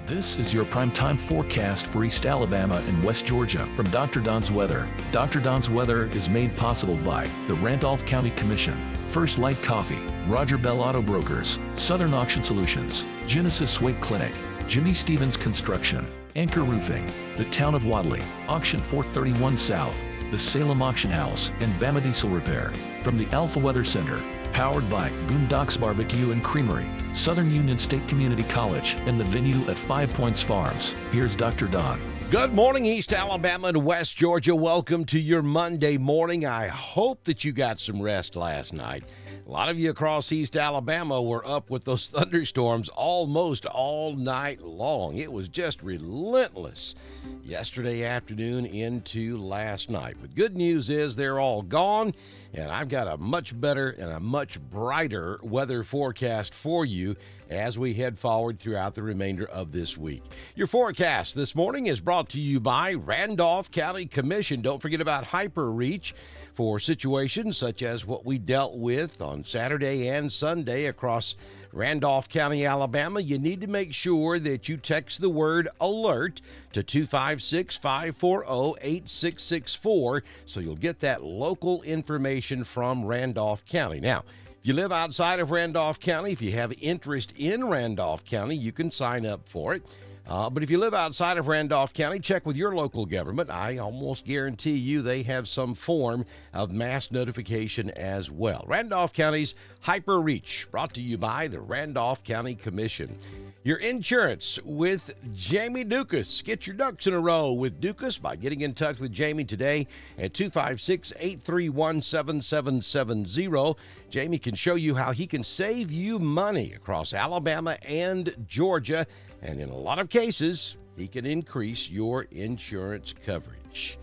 This is your primetime forecast for East Alabama and West Georgia from Dr. Don's Weather. Dr. Don's Weather is made possible by the Randolph County Commission, First Light Coffee, Roger Bell Auto Brokers, Southern Auction Solutions, Genesis Wake Clinic, Jimmy Stevens Construction, Anchor Roofing, the Town of Wadley, Auction 431 South, the Salem Auction House, and Bama Diesel Repair. From the Alpha Weather Center, powered by Boondocks Barbecue and Creamery, Southern Union State Community College, and the venue at 5 Points Farms. Here's Dr. Don. Good morning, East Alabama and West Georgia. Welcome to your Monday morning. I hope that you got some rest last night. A lot of you across East Alabama were up with those thunderstorms almost all night long. It was just relentless yesterday afternoon into last night. But good news is they're all gone, and I've got a much better and a much brighter weather forecast for you as we head forward throughout the remainder of this week. Your forecast this morning is brought to you by Randolph County Commission. Don't forget about Hyper Reach for situations such as what we dealt with on Saturday and Sunday across Randolph County, Alabama. You need to make sure that you text the word ALERT to 256-540-8664 so you'll get that local information from Randolph County. Now, if you live outside of Randolph County, if you have interest in Randolph County, you can sign up for it. But if you live outside of Randolph County, check with your local government. I almost guarantee you they have some form of mass notification as well. Randolph County's Hyper Reach, brought to you by the Randolph County Commission. Your insurance with Jamie Dukas. Get your ducks in a row with Dukas by getting in touch with Jamie today at 256-831-7770. Jamie can show you how he can save you money across Alabama and Georgia, and in a lot of cases, he can increase your insurance coverage.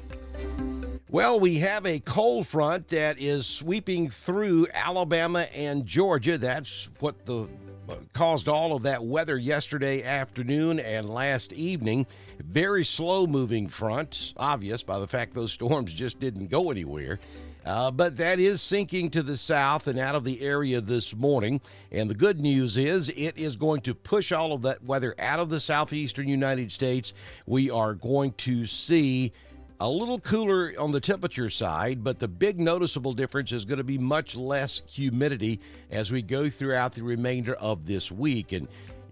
Well, we have a cold front that is sweeping through Alabama and Georgia. That's what caused all of that weather yesterday afternoon and last evening. Very slow-moving front, obvious by the fact those storms just didn't go anywhere. But that is sinking to the south and out of the area this morning. And the good news is it is going to push all of that weather out of the southeastern United States. We are going to see a little cooler on the temperature side, but the big noticeable difference is going to be much less humidity as we go throughout the remainder of this week. And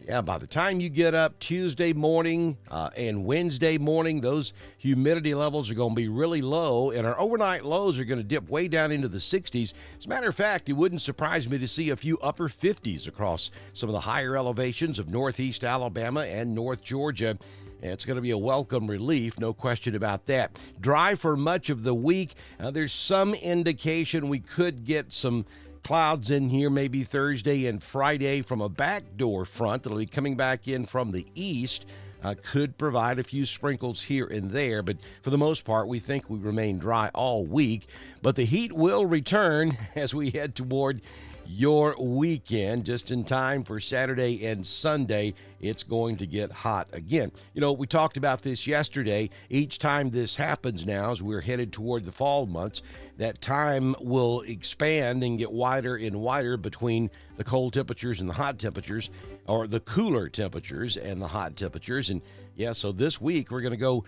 yeah, by the time you get up Tuesday morning and Wednesday morning, those humidity levels are going to be really low, and our overnight lows are going to dip way down into the 60s. As a matter of fact, it wouldn't surprise me to see a few upper 50s across some of the higher elevations of northeast Alabama and North Georgia. It's going to be a welcome relief, no question about that. Dry for much of the week. There's some indication we could get some clouds in here maybe Thursday and Friday from a backdoor front that'll be coming back in from the east. Could provide a few sprinkles here and there, but for the most part, we think we remain dry all week. But the heat will return as we head toward your weekend, just in time for Saturday and Sunday. It's going to get hot again. You know, we talked about this yesterday. Each time this happens now, as we're headed toward the fall months, that time will expand and get wider and wider between the cold temperatures and the hot temperatures, or the cooler temperatures and the hot temperatures. And yeah, so this week we're going to go,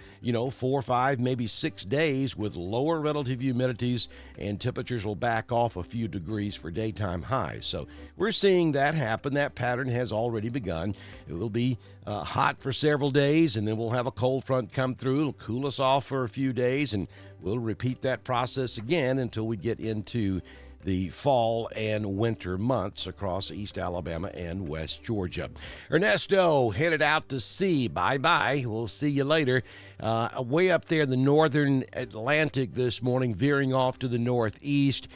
4, 5, maybe 6 days with lower relative humidities, and temperatures will back off a few degrees for daytime highs. So we're seeing that happen. That pattern has already begun. It will be hot for several days, and then we'll have a cold front come through. It'll cool us off for a few days, and we'll repeat that process again until we get into the fall and winter months across East Alabama and West Georgia. Ernesto headed out to sea. Bye-bye. We'll see you later. Way up there in the northern Atlantic this morning, veering off to the northeast,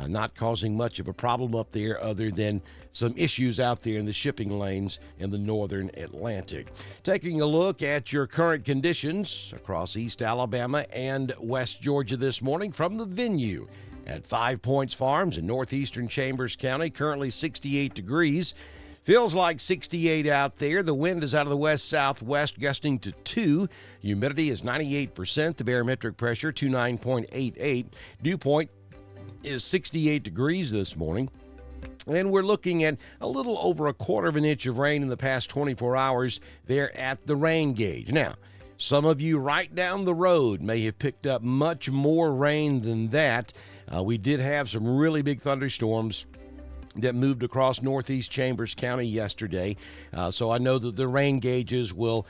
not causing much of a problem up there other than some issues out there in the shipping lanes in the northern Atlantic. Taking a look at your current conditions across East Alabama and West Georgia this morning from the venue at 5 Points Farms in northeastern Chambers County. Currently 68 degrees. Feels like 68 out there. The wind is out of the west-southwest, gusting to 2. Humidity is 98%. The barometric pressure, 29.88. Dew point is 68 degrees this morning. And we're looking at a little over 1/4 of an inch of rain in the past 24 hours there at the rain gauge. Now, some of you right down the road may have picked up much more rain than that. We did have some really big thunderstorms that moved across northeast Chambers County yesterday. So I know that the rain gauges will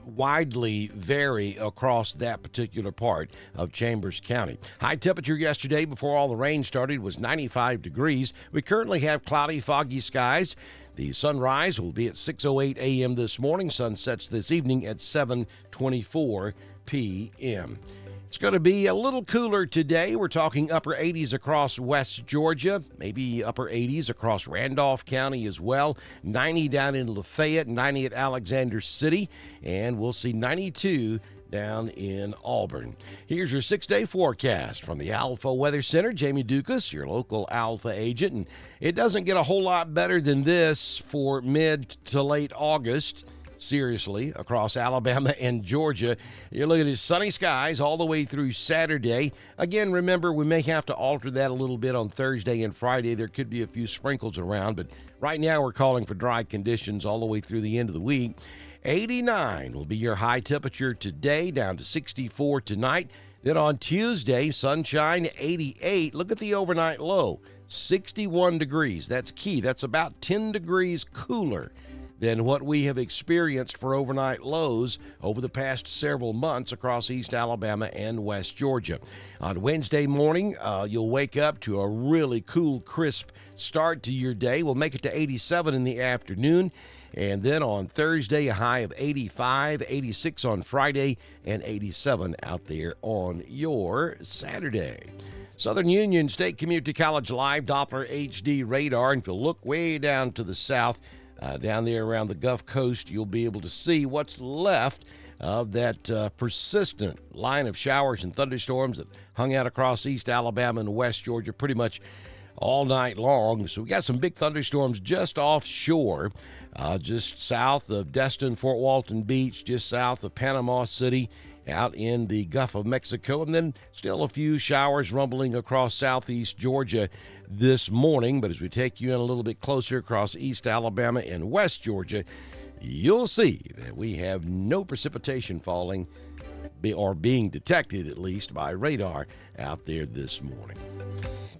widely vary across that particular part of Chambers County. High temperature yesterday before all the rain started was 95 degrees. We currently have cloudy, foggy skies. The sunrise will be at 6:08 a.m. this morning. Sun sets this evening at 7:24 p.m. It's going to be a little cooler today. We're talking upper 80s across West Georgia, maybe upper 80s across Randolph County as well. 90 down in Lafayette, 90 at Alexander City, and we'll see 92 down in Auburn. Here's your 6-day forecast from the Alpha Weather Center. Jamie Dukas, your local Alpha agent, and it doesn't get a whole lot better than this for mid to late August. Seriously, across Alabama and Georgia. You're looking at sunny skies all the way through Saturday. Again, remember, we may have to alter that a little bit on Thursday and Friday. There could be a few sprinkles around, but right now we're calling for dry conditions all the way through the end of the week. 89 will be your high temperature today, down to 64 tonight. Then on Tuesday, sunshine, 88. Look at the overnight low, 61 degrees. That's key. That's about 10 degrees cooler than what we have experienced for overnight lows over the past several months across East Alabama and West Georgia. On Wednesday morning, you'll wake up to a really cool, crisp start to your day. We'll make it to 87 in the afternoon. And then on Thursday, a high of 85, 86 on Friday, and 87 out there on your Saturday. Southern Union State Community College Live Doppler HD radar. And if you look way down to the south, down there around the Gulf Coast, you'll be able to see what's left of that persistent line of showers and thunderstorms that hung out across East Alabama and West Georgia pretty much all night long. So we got some big thunderstorms just offshore, just south of Destin, Fort Walton Beach, just south of Panama City, out in the Gulf of Mexico, and then still a few showers rumbling across southeast Georgia this morning. But as we take you in a little bit closer across East Alabama and West Georgia, you'll see that we have no precipitation falling or being detected, at least by radar, out there this morning.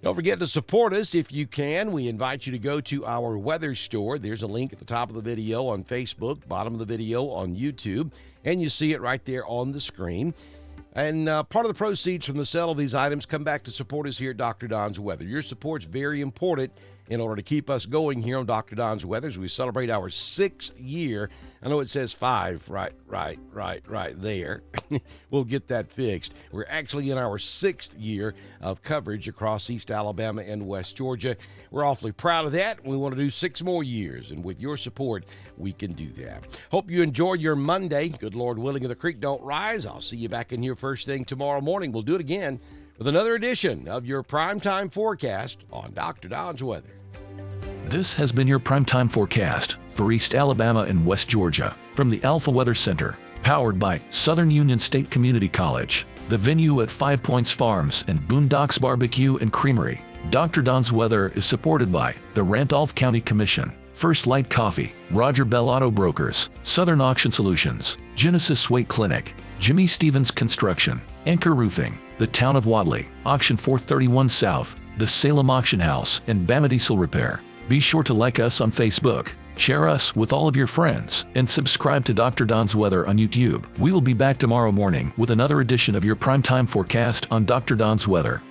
Don't forget to support us if you can. We invite you to go to our weather store. There's a link at the top of the video on Facebook, bottom of the video on YouTube, and you see it right there on the screen. And part of the proceeds from the sale of these items come back to support us here at Dr. Don's Weather. Your support's very important in order to keep us going here on Dr. Don's Weather as we celebrate our 6th year. I know it says 5 right there. We'll get that fixed. We're actually in our 6th year of coverage across East Alabama and West Georgia. We're awfully proud of that. We want to do 6 more years, and with your support, we can do that. Hope you enjoyed your Monday. Good Lord willing, if the creek don't rise, I'll see you back in here first thing tomorrow morning. We'll do it again with another edition of your primetime forecast on Dr. Don's Weather. This has been your primetime forecast for East Alabama and West Georgia from the Alpha Weather Center, powered by Southern Union State Community College, the venue at 5 Points Farms and Boondocks Barbecue and Creamery. Dr. Don's Weather is supported by the Randolph County Commission, First Light Coffee, Roger Bell Auto Brokers, Southern Auction Solutions, Genesis Weight Clinic, Jimmy Stevens Construction, Anchor Roofing, the Town of Wadley, Auction 431 South, the Salem Auction House, and Bama Diesel Repair. Be sure to like us on Facebook, share us with all of your friends, and subscribe to Dr. Don's Weather on YouTube. We will be back tomorrow morning with another edition of your primetime forecast on Dr. Don's Weather.